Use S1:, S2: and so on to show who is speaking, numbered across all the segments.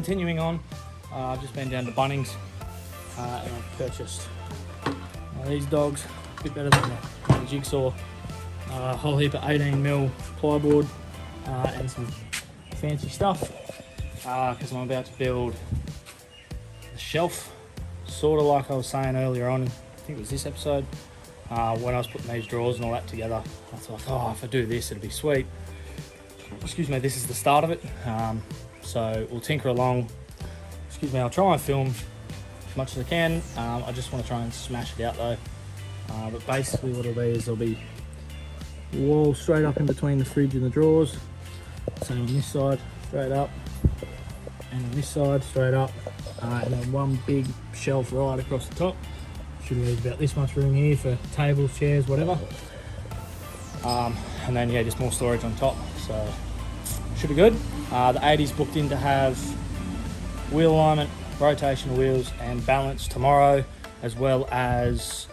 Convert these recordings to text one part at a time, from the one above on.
S1: continuing on, I've just been down to Bunnings and I've purchased these dogs, a bit better than the Jigsaw, a whole heap of 18mm plywood and some fancy stuff because I'm about to build a shelf, sort of like I was saying earlier on, I think it was this episode, when I was putting these drawers and all that together. I thought, oh, if I do this it'll be sweet. Excuse me, this is the start of it, so we'll tinker along. Excuse me, I'll try and film as much as I can. I just want to try and smash it out though. But basically what it'll be is there'll be wall straight up in between the fridge and the drawers. So on this side, straight up, and on this side, straight up, and then one big shelf right across the top. Should leave about this much room here for tables, chairs, whatever. And then yeah, just more storage on top. So should be good. The 80's booked in to have wheel alignment, rotational wheels and balance tomorrow, as well as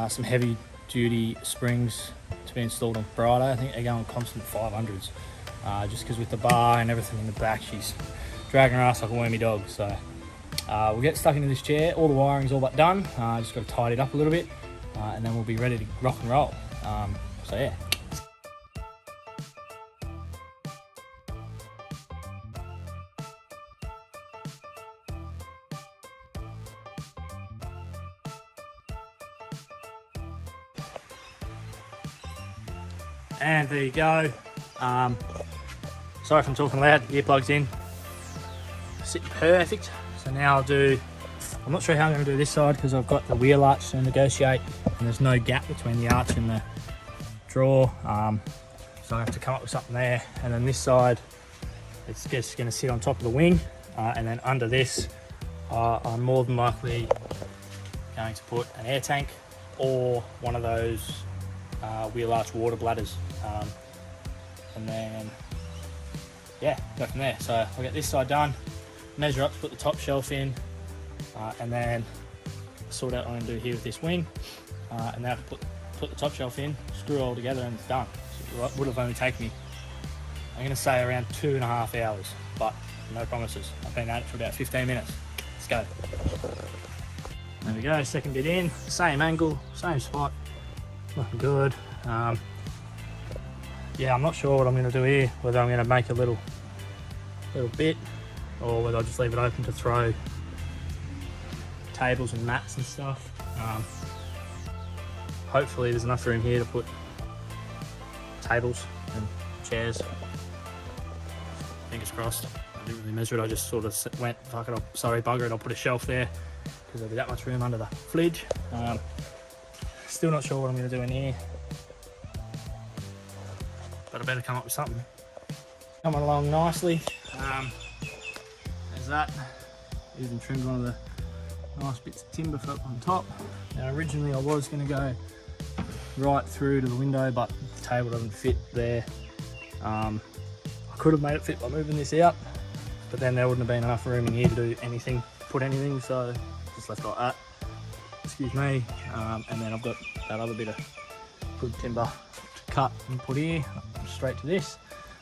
S1: some heavy duty springs to be installed on Friday. I think they're going constant 500s, just because with the bar and everything in the back, she's dragging her ass like a wormy dog. So we'll get stuck into this chair. All the wiring's all but done. Just got to tidy it up a little bit, and then we'll be ready to rock and roll. So yeah. And there you go. Sorry if I'm talking loud, earplugs in. Sitting perfect. So now I'm not sure how I'm going to do this side because I've got the wheel arch to negotiate and there's no gap between the arch and the drawer. So I have to come up with something there. And then this side, it's just going to sit on top of the wing. And then under this, I'm more than likely going to put an air tank or one of those wheel arch water bladders, and then yeah, go from there. So I'll get this side done, measure up to put the top shelf in, and then sort out what I'm going to do here with this wing, and then put the top shelf in, screw it all together, and it's done. So it would have only taken me, I'm going to say around 2.5 hours, but no promises. I've been at it for about 15 minutes. Let's go. There we go, second bit in, same angle, same spot. Looking good. Yeah, I'm not sure what I'm going to do here, whether I'm going to make a little bit or whether I'll just leave it open to throw tables and mats and stuff. Hopefully there's enough room here to put tables and chairs. Fingers crossed. I didn't really measure it, I just sort of went, fuck it, sorry, bugger it, I'll put a shelf there because there'll be that much room under the fridge. Still not sure what I'm going to do in here, but I better come up with something. Coming along nicely. There's that. Even trimmed one of the nice bits of timber on top. Now originally I was going to go right through to the window, but the table doesn't fit there. I could have made it fit by moving this out, but then there wouldn't have been enough room in here to do anything, put anything, so just left like that. Excuse me, and then I've got that other bit of good timber to cut and put here, straight to this.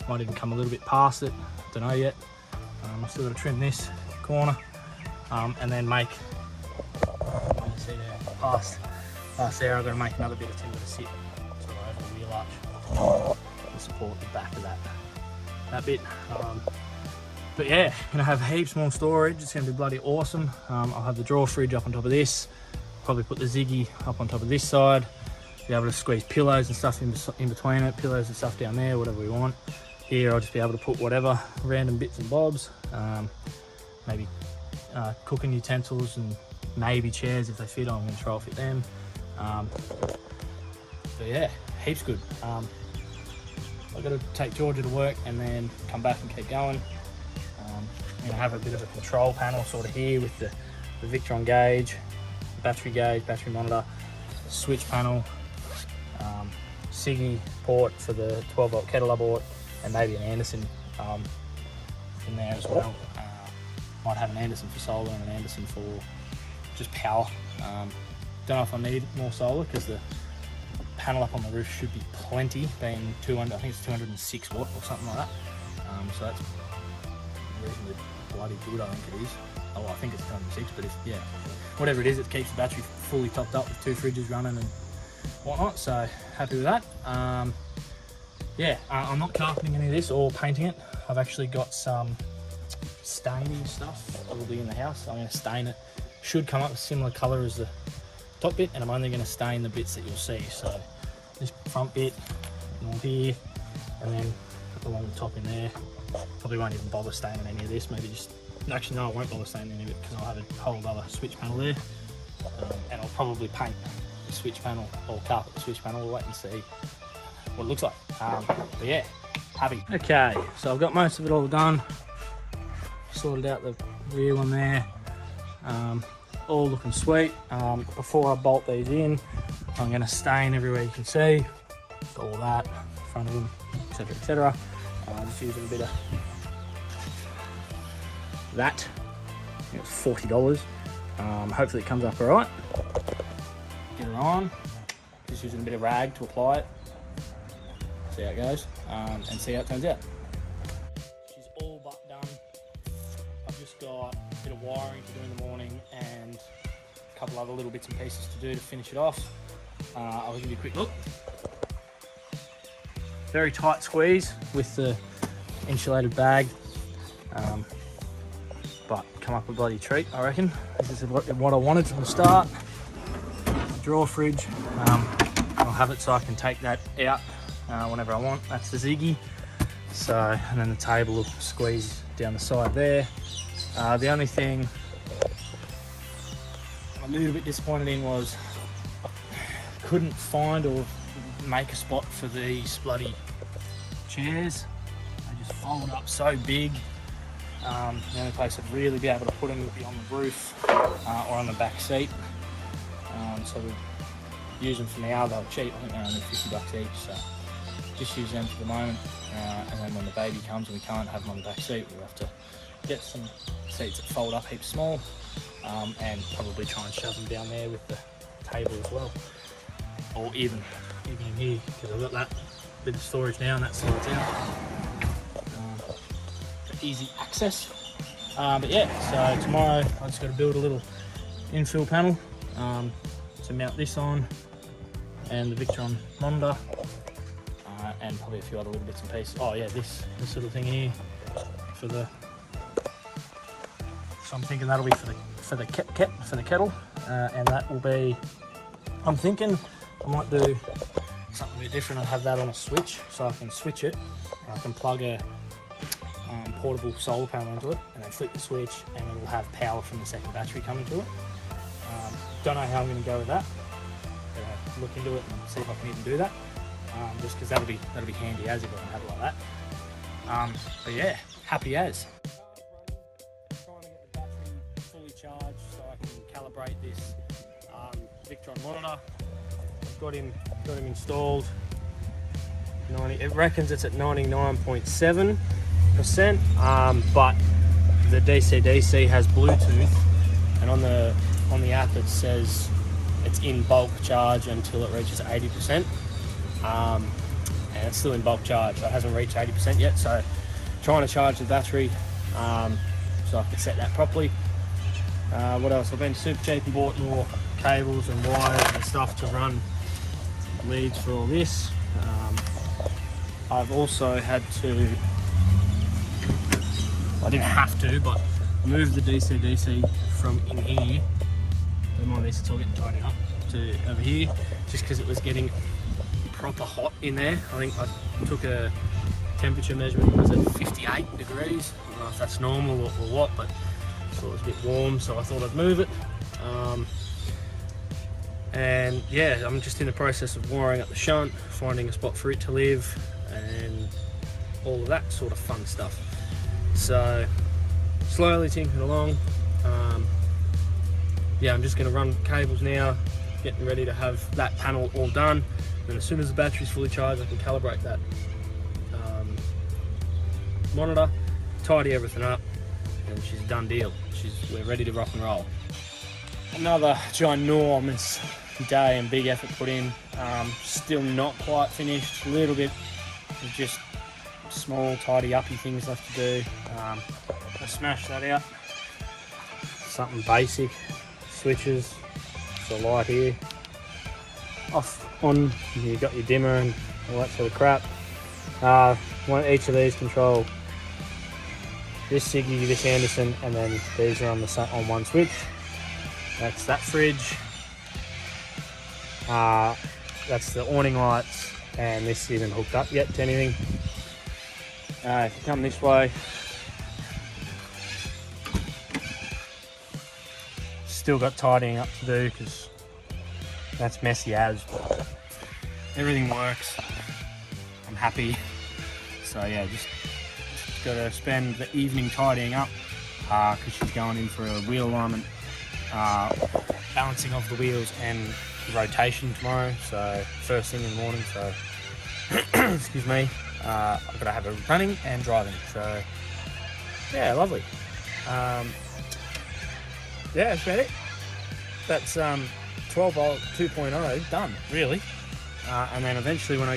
S1: Might even come a little bit past it, don't know yet. I've still got to trim this corner, and then make, see there, past there, I've got to make another bit of timber to sit sort of over the wheel arch to support the back of that bit. But yeah, gonna have heaps more storage. It's gonna be bloody awesome. I'll have the drawer fridge up on top of this. Probably put the Ziggy up on top of this side. Be able to squeeze pillows and stuff in between it, pillows and stuff down there, whatever we want. Here I'll just be able to put whatever random bits and bobs, maybe cooking utensils and maybe chairs if they fit. I'm going to try to fit them. But yeah, heaps good. I've got to take Georgia to work and then come back and keep going. I'm going to have a bit of a control panel sort of here with the Victron gauge, battery monitor, switch panel, Siggy port for the 12-volt kettle I bought, and maybe an Anderson in there as well. Might have an Anderson for solar and an Anderson for just power. Don't know if I need more solar because the panel up on the roof should be plenty, being 200, I think it's 206 watt or something like that. So that's reasonably bloody good, I think it is. Oh, I think it's 206, but yeah, whatever it is, it keeps the battery fully topped up with 2 fridges running and whatnot, so happy with that. Yeah, I'm not carpeting any of this or painting it. I've actually got some staining stuff that will be in the house. I'm going to stain it. Should come up a similar colour as the top bit, and I'm only going to stain the bits that you'll see. So this front bit, along here, and then along the top in there. Probably won't even bother staining any of this. Maybe just, actually no, I won't bother staining any of it because I'll have a whole other switch panel there. And I'll probably paint the switch panel or carpet the switch panel. We'll wait and see what it looks like. But yeah, happy. Okay, so I've got most of it all done. Sorted out the rear one there. All looking sweet. Before I bolt these in, I'm going to stain everywhere you can see. All that, front of them, etc, etc. Just using a bit of that. It's $40. Hopefully it comes up all right. Get her on. Just using a bit of rag to apply it. See how it goes, and see how it turns out. She's all but done. I've just got a bit of wiring to do in the morning and a couple other little bits and pieces to do to finish it off. I'll give you a quick look. Very tight squeeze with the insulated bag, but come up a bloody treat, I reckon. This is what I wanted from the start. Drawer fridge. I'll have it so I can take that out whenever I want. That's the Ziggy. So, and then the table will squeeze down the side there. The only thing I'm a little bit disappointed in was I couldn't find or make a spot for these bloody chairs. They just fold up so big. The only place I'd really be able to put them would be on the roof or on the back seat. So we'll use them for now. They're cheap. I think they're only $50 each. So just use them for the moment. And then when the baby comes and we can't have them on the back seat, we'll have to get some seats that fold up heaps small, and probably try and shove them down there with the table as well, or even in here, because I've got that bit of storage now and that slides out for easy access. But yeah, so tomorrow I just got to build a little infill panel to mount this on, and the Victron monitor, and probably a few other little bits and pieces. Oh yeah, this little thing here for the. So I'm thinking that'll be for the kettle, and that will be. I'm thinking I might do something a bit different. I'll have that on a switch, so I can switch it. I can plug a portable solar panel into it, and then flip the switch, and it will have power from the second battery coming to it. Don't know how I'm going to go with that. Look into it and see if I can even do that. Just because that'll be handy as if I can have it like that. But yeah, happy as. Trying to get the battery fully charged so I can calibrate this Victron monitor. I've got him installed. It reckons it's at 99.7%, but the DC has Bluetooth, and on the app it says it's in bulk charge until it reaches 80%. And it's still in bulk charge, so it hasn't reached 80% yet. So trying to charge the battery so I can set that properly. What else? I've been super cheap and bought more cables and wires and stuff to run leads for all this. I've also had to, I didn't have to, but move the DC from in here, don't mind this, it's all getting tightened up, to over here, just because it was getting proper hot in there. I think I took a temperature measurement, it was at 58 degrees. I don't know if that's normal or what, but I thought it was a bit warm, so I thought I'd move it. And yeah, I'm just in the process of wiring up the shunt, finding a spot for it to live, and all of that sort of fun stuff. So slowly tinkering along. Yeah, I'm just going to run cables now, getting ready to have that panel all done. And as soon as the battery's fully charged, I can calibrate that monitor, tidy everything up, and she's a done deal. We're ready to rock and roll. Another ginormous day and big effort put in. Still not quite finished. A little bit of just small tidy uppy things left to do. I smashed that out. Something basic, switches, the light here. Off, on, you got your dimmer and all that sort of crap. Each of these control this Siggy, this Anderson, and then these are on one switch. That's that fridge. That's the awning lights, and this isn't hooked up yet to anything. If you come this way, still got tidying up to do because that's messy as, but everything works. I'm happy. So yeah, just got to spend the evening tidying up because she's going in for a wheel alignment, balancing of the wheels and rotation tomorrow. So first thing in the morning. So excuse me. I've got to have her running and driving. So yeah, lovely. Yeah, that's about it. That's 12 volt 2.0 done, really. And then eventually when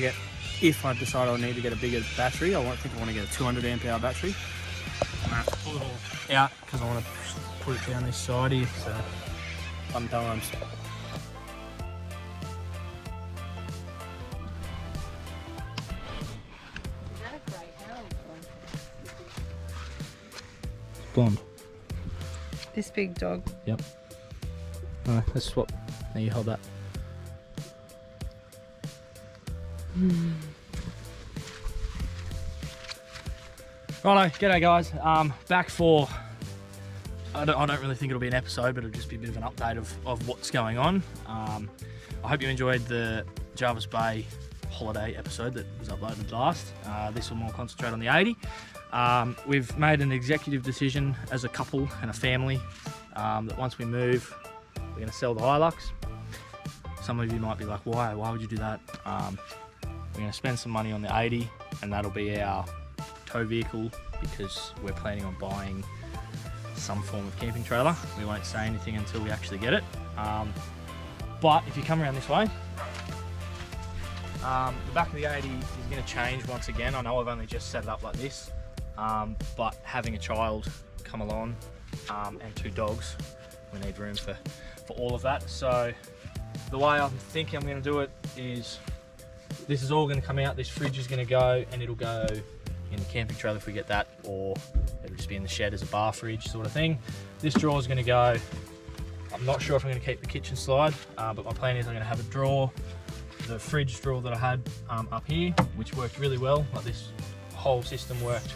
S1: if I decide I need to get a bigger battery, I think I want to get a 200 amp hour battery. I'm going to have to pull it all out because I want to put it down this side here. So fun times.
S2: Is that a great hound?
S1: It's blonde.
S2: This big dog.
S1: Yep. Alright, let's swap. Now you hold that. Righto, g'day guys. Back for, I don't really think it'll be an episode, but it'll just be a bit of an update of what's going on. I hope you enjoyed the Jarvis Bay holiday episode that was uploaded last. This will more concentrate on the 80. We've made an executive decision as a couple and a family that once we move, we're going to sell the Hilux. Some of you might be like, why would you do that? We're going to spend some money on the 80, and that'll be our tow vehicle because we're planning on buying some form of camping trailer. We won't say anything until we actually get it. But if you come around this way, the back of the 80 is going to change once again. I know I've only just set it up like this, but having a child come along and 2 dogs, we need room for all of that. So the way I'm thinking I'm going to do it is this is all going to come out, this fridge is going to go, and it'll go in the camping trailer if we get that, or it'll just be in the shed as a bar fridge sort of thing. This drawer is going to go, I'm not sure if I'm going to keep the kitchen slide, but my plan is I'm going to have a drawer, the fridge drawer that I had up here, which worked really well. Like this whole system worked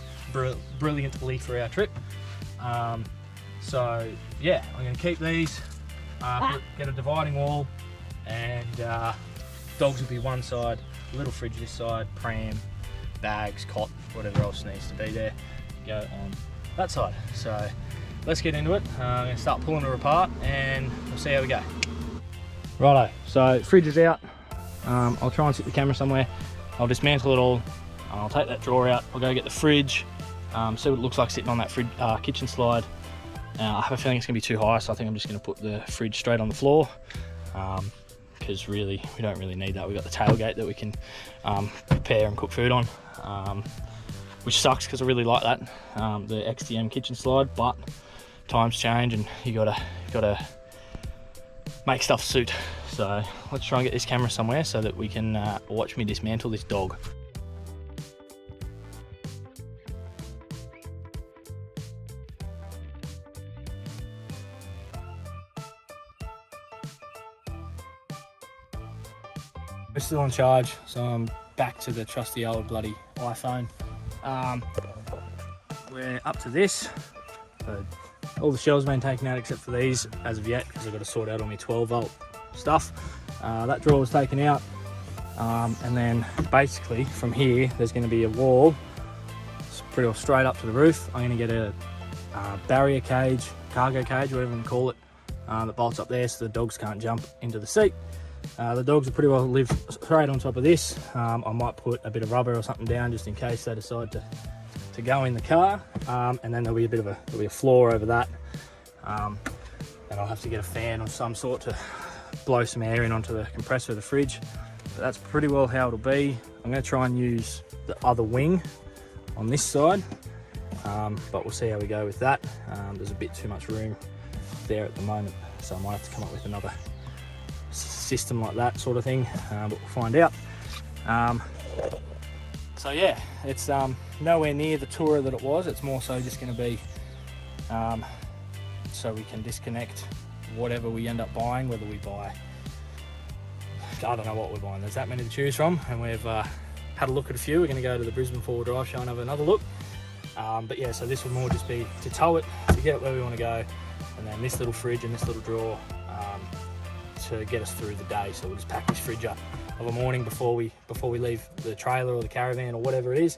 S1: brilliantly for our trip. So yeah, I'm going to keep these, get a dividing wall, and dogs will be one side, little fridge this side, pram, bags, cot, whatever else needs to be there, go on that side. So let's get into it. I'm going to start pulling her apart and we'll see how we go. Righto, so fridge is out. I'll try and sit the camera somewhere. I'll dismantle it all. I'll take that drawer out. I'll go get the fridge, see what it looks like sitting on that kitchen slide. I have a feeling it's going to be too high, so I think I'm just going to put the fridge straight on the floor. Because really, we don't really need that. We've got the tailgate that we can prepare and cook food on, which sucks because I really like that, the XDM kitchen slide, but times change and you gotta make stuff suit. So let's try and get this camera somewhere so that we can watch me dismantle this dog. We're still on charge, so I'm back to the trusty old bloody iPhone. We're up to this. So all the shells have been taken out except for these as of yet, because I've got to sort out all my 12 volt stuff. That drawer was taken out, and then basically from here there's going to be a wall. It's pretty well straight up to the roof. I'm going to get a barrier cage, cargo cage, whatever you want to call it, that bolts up there so the dogs can't jump into the seat. The dogs will pretty well live straight on top of this. I might put a bit of rubber or something down just in case they decide to go in the car, and then there'll be a floor over that, and I'll have to get a fan of some sort to blow some air in onto the compressor of the fridge. But that's pretty well how it'll be. I'm going to try and use the other wing on this side but we'll see how we go with that. There's a bit too much room there at the moment, so I might have to come up with another system like that sort of thing, but we'll find out. So yeah, it's nowhere near the tourer that it was. It's more so just going to be so we can disconnect whatever we end up buying, whether we buy, I don't know what we're buying, there's that many to choose from, and we've had a look at a few. We're going to go to the Brisbane 4-wheel drive show and have another look. But yeah, so this will more just be to tow it, to get it where we want to go, and then this little fridge and this little drawer to get us through the day. So we'll just pack this fridge up of a morning before we leave the trailer or the caravan or whatever it is.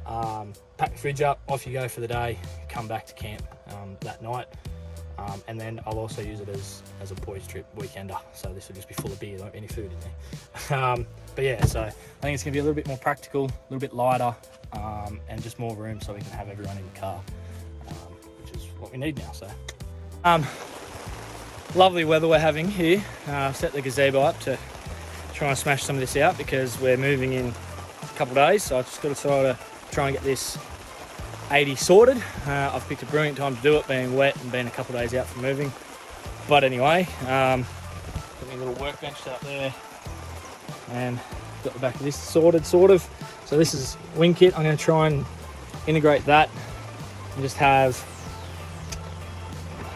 S1: Pack the fridge up, off you go for the day, come back to camp that night. And then I'll also use it as a boys trip weekender. So this will just be full of beer, there won't be any food in there. But yeah, so I think it's gonna be a little bit more practical, a little bit lighter, and just more room so we can have everyone in the car, which is what we need now. So lovely weather we're having here. I've set the gazebo up to try and smash some of this out because we're moving in a couple of days, so I've just got to try and get this 80 sorted. I've picked a brilliant time to do it, being wet and being a couple of days out from moving. But anyway, got my little workbench set up there, and got the back of this sorted, sort of. So this is wing kit. I'm going to try and integrate that and just have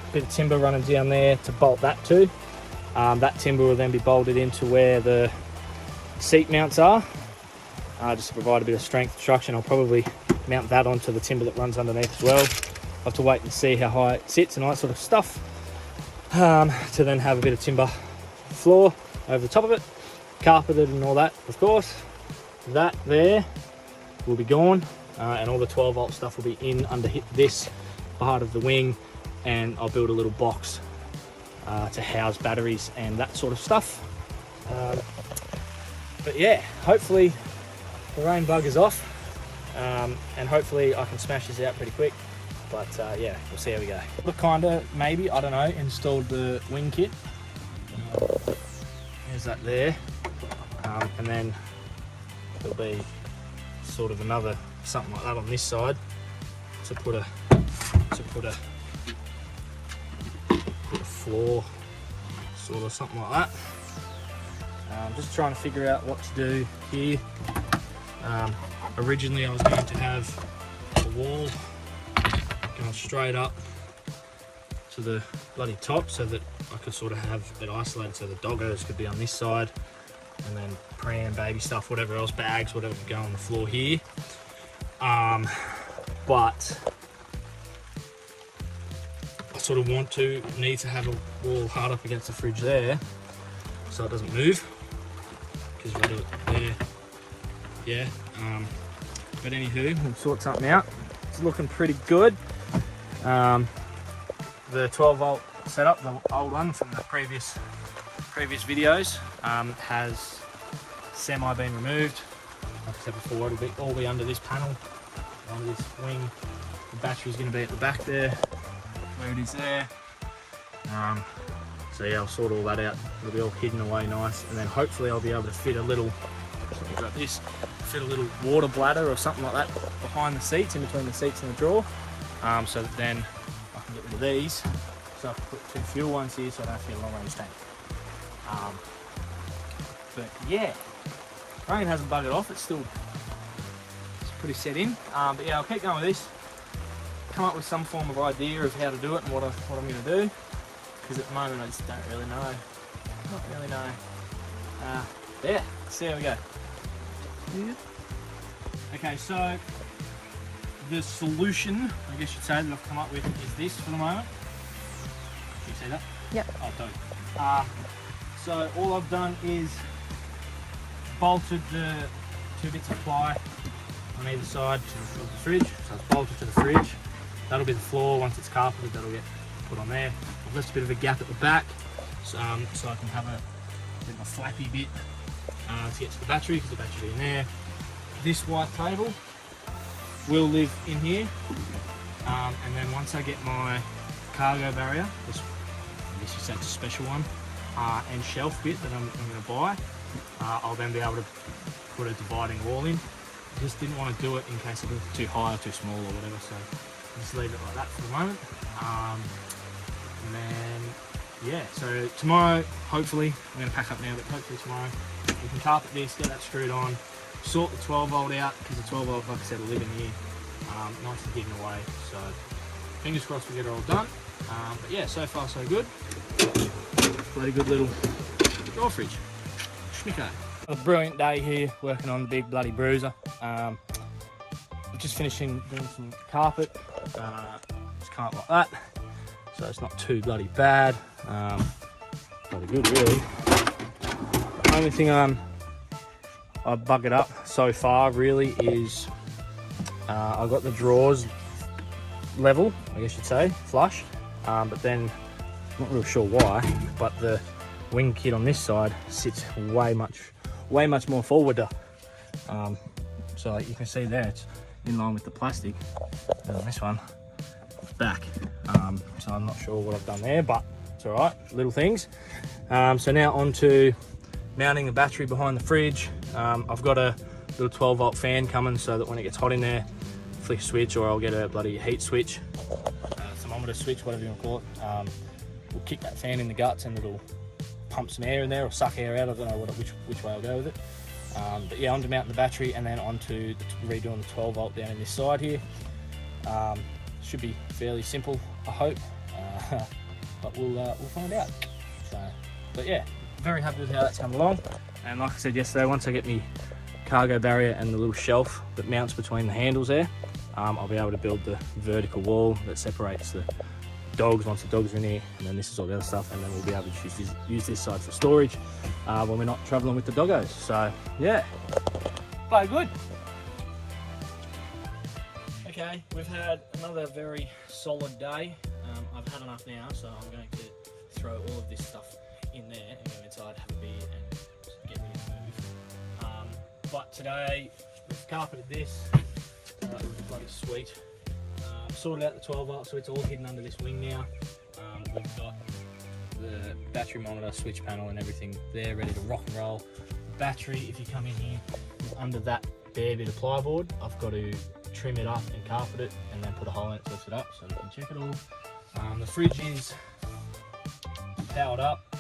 S1: a bit of timber running down there to bolt that to. That timber will then be bolted into where the seat mounts are, just to provide a bit of strength and traction. I'll probably mount that onto the timber that runs underneath as well. I'll have to wait and see how high it sits and all that sort of stuff, to then have a bit of timber floor over the top of it, carpeted and all that, of course. That there will be gone, and all the 12 volt stuff will be in under this part of the wing, and I'll build a little box to house batteries and that sort of stuff. But yeah, hopefully the rain bug is off, and hopefully I can smash this out pretty quick. But yeah, we'll see how we go. But kinda, maybe, I don't know, installed the wing kit. There's that there, and then there'll be sort of another something like that on this side to put a floor, sort of something like that. I'm just trying to figure out what to do here. Originally I was going to have a wall going straight up to the bloody top so that I could sort of have it isolated, so the doggos could be on this side, and then pram, baby stuff, whatever else, bags, whatever could go on the floor here. But I sort of need to have a wall hard up against the fridge there so it doesn't move, because we'll do it there. Yeah, but anywho, we'll sort something out. It's looking pretty good. The 12 volt setup, the old one from the previous videos, has semi been removed. Like I said before, it'll all be under this panel, under this wing. The battery's going to be at the back there, where it is there. So yeah, I'll sort all that out. It'll be all hidden away nice, and then hopefully I'll be able to fit a little, like this, fit a little water bladder or something like that behind the seats, in between the seats and the drawer, so that then I can get rid of these. So I can put 2 fuel ones here so I don't have to get a long range tank. But yeah, rain hasn't buggered off. It's pretty set in. But yeah, I'll keep going with this. Come up with some form of idea of how to do it and what I'm going to do. Because at the moment I just don't really know. Not really know. Yeah, let's see how we go. Yeah. Okay, so the solution, I guess you'd say, that I've come up with is this for the moment. You see that?
S2: Yep.
S1: Oh, don't. So all I've done is bolted the 2 bits of ply on either side of the fridge. So it's bolted to the fridge. That'll be the floor. Once it's carpeted, that'll get put on there. I've left a bit of a gap at the back, so I can have a bit of a flappy bit to get to the battery, because the battery's in there. This white table will live in here, and then once I get my cargo barrier, this, I guess you say it's a special one, and shelf bit that I'm going to buy, I'll then be able to put a dividing wall in, just didn't want to do it in case it was too high or too small or whatever, so just leave it like that for the moment. And then yeah, so tomorrow hopefully, I'm going to pack up now, but hopefully tomorrow we can carpet this, get that screwed on, sort the 12 volt out, because the 12 volt, like I said, will live in here, nice and hidden away. So fingers crossed we get it all done. But yeah, so far so good. Bloody good little draw fridge. Schmicko. A brilliant day here working on the big bloody bruiser. Just finishing doing some carpet. Just can't like that, so it's not too bloody bad. Bloody good really. The only thing I've buggered up so far really is I've got the drawers level, I guess you'd say, flush, but then not real sure why, but the wing kit on this side sits way much more forward. So like you can see there, it's in line with the plastic, and on this one it's back. So I'm not sure what I've done there, but it's all right, little things. So now on to mounting the battery behind the fridge. I've got a little 12 volt fan coming so that when it gets hot in there, flick a switch, or I'll get a bloody heat switch, thermometer switch, whatever you want to call it. We'll kick that fan in the guts and it'll pump some air in there or suck air out. I don't know which way I'll go with it. But yeah, on to mounting the battery and then on to redoing the 12 volt down in this side here. Should be fairly simple, I hope, but we'll find out. So, but yeah, very happy with how that's come along. And like I said yesterday, once I get my cargo barrier and the little shelf that mounts between the handles there, I'll be able to build the vertical wall that separates the dogs once the dogs are in here, and then this is all the other stuff, and then we'll be able to use this side for storage when we're not traveling with the doggos. So yeah, very good. Okay, we've had another very solid day. I've had enough now, so I'm going to throw all of this stuff in there and go inside, have a beer and get ready to move. But today we've carpeted this, it was bloody sweet. Sorted out the 12 volt, so it's all hidden under this wing now. We've got the battery monitor, switch panel and everything there ready to rock and roll. The battery, if you come in here, is under that bare bit of plyboard. I've got to trim it up and carpet it and then put a hole in it to lift it up so we can check it all. The fridge is powered up,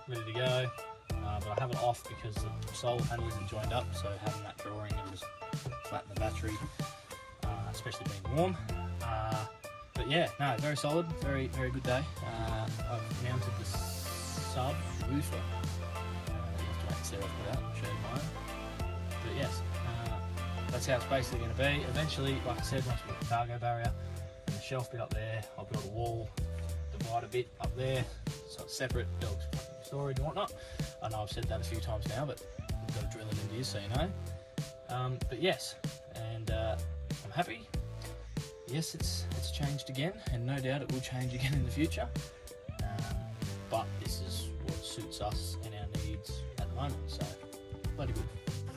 S1: ready to go, but I have it off because the solar panel isn't joined up, so having that drawing it'll just flatten the battery, especially being warm. But yeah, no, very solid, very good day. I've mounted the sub woofer. You have to wait and see what I put out, show you mine. But yes, that's how it's basically going to be. Eventually, like I said, once we get the cargo barrier and the shelf bit up there, I'll build a wall, divider bit up there, so it's separate, dogs storage and whatnot. I know I've said that a few times now, but we've got to drill it into you so you know. But yes, and I'm happy. Yes, it's changed again, and no doubt it will change again in the future. But this is what suits us and our needs at the moment, so bloody good.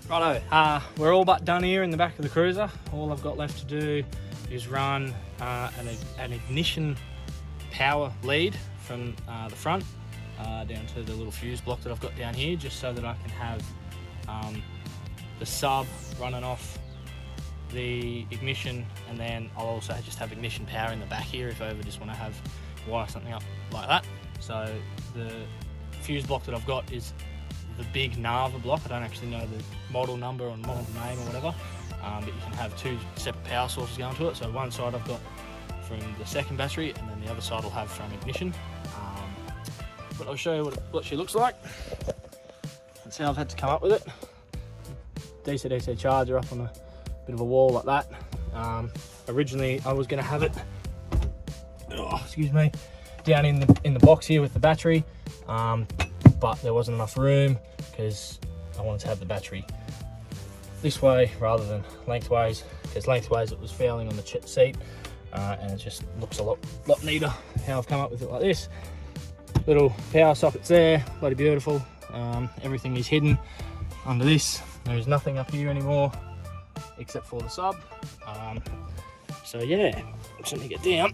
S1: Righto, we're all but done here in the back of the cruiser. All I've got left to do is run an ignition power lead from the front down to the little fuse block that I've got down here, just so that I can have the sub running off the ignition, and then I'll also just have ignition power in the back here if I ever just want to wire something up like that. So the fuse block that I've got is the big Nava block. I don't actually know the model number or model name or whatever, but you can have two separate power sources going to it. So one side I've got from the second battery, and then the other side will have from ignition. But I'll show you what she looks like. That's how I've had to come up with it. DC charger up on a bit of a wall like that. Originally I was going to have it, excuse me, down in the box here with the battery, but there wasn't enough room because I wanted to have the battery this way rather than lengthways, because lengthways it was fouling on the seat, and it just looks a lot neater how I've come up with it like this. Little power sockets there, bloody beautiful. Everything is hidden under this. There is nothing up here anymore except for the sub. So yeah, just let me get down.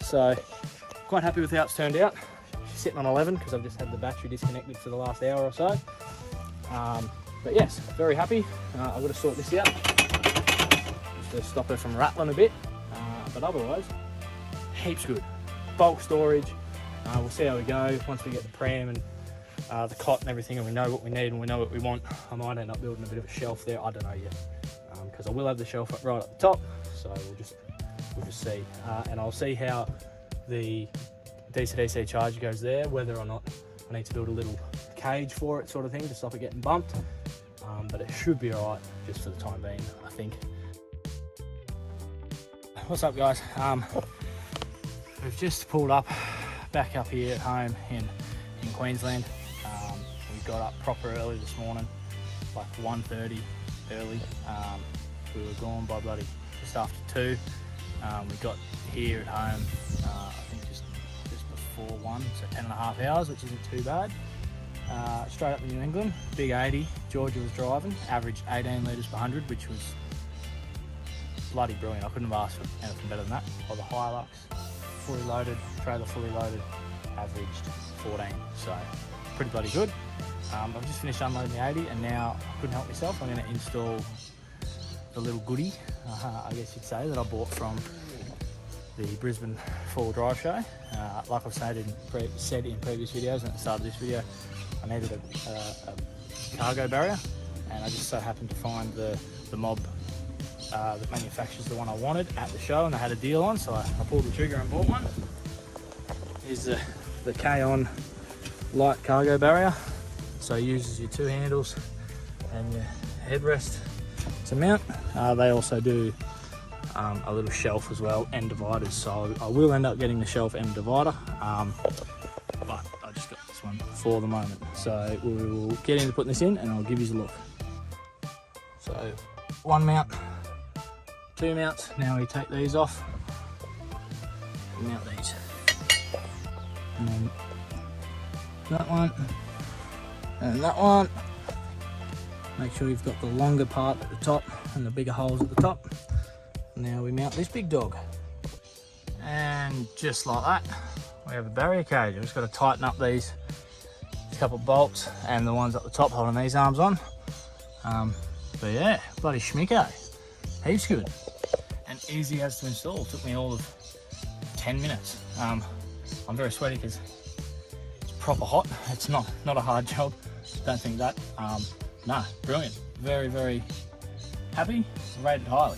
S1: So quite happy with how it's turned out. She's sitting on 11 because I've just had the battery disconnected for the last hour or so. But yes, very happy. I've got to sort this out just to stop her from rattling a bit. But otherwise, heaps good. Bulk storage. We'll see how we go once we get the pram and the cot and everything, and we know what we need and we know what we want. I might end up building a bit of a shelf there. I don't know yet, because I will have the shelf right up the top. So we'll just see, and I'll see how the DC-DC charger goes there, whether or not I need to build a little cage for it, sort of thing, to stop it getting bumped. But it should be all right just for the time being, I think. What's up, guys? We've just pulled up back up here at home in Queensland. We got up proper early this morning, like 1:30 early. We were gone by bloody just after 2. We got here at home, I think just before 1, so 10.5 hours, which isn't too bad. Straight up to New England, big 80. Georgia was driving, averaged 18 litres per 100, which was bloody brilliant. I couldn't have asked for anything better than that. Or the Hilux, fully loaded, trailer fully loaded, averaged 14, so pretty bloody good. I've just finished unloading the 80, and now I couldn't help myself. I'm going to install the little goodie, I guess you'd say, that I bought from the Brisbane 4-wheel drive show. Like I've said in previous videos and at the start of this video, I needed a cargo barrier, and I just so happened to find the mob that manufactures the one I wanted at the show, and they had a deal on, so I pulled the trigger and bought one. Here's the K-On light cargo barrier. So it uses your 2 handles and your headrest to mount. They also do a little shelf as well, and dividers, so I will end up getting the shelf and divider, but I just got this one for the moment. So we'll get into putting this in and I'll give you a look. So 1 mount, 2 mounts. Now we take these off, mount these, and then that one and that one. Make sure you've got the longer part at the top and the bigger holes at the top. Now we mount this big dog, and just like that we have a barrier cage. I've just got to tighten up these couple bolts and the ones at the top holding these arms on. But yeah, bloody schmicko, heaps good and easy as to install. It took me all of 10 minutes. I'm very sweaty because it's proper hot. It's not a hard job, don't think that. No, brilliant, very happy, rated highly.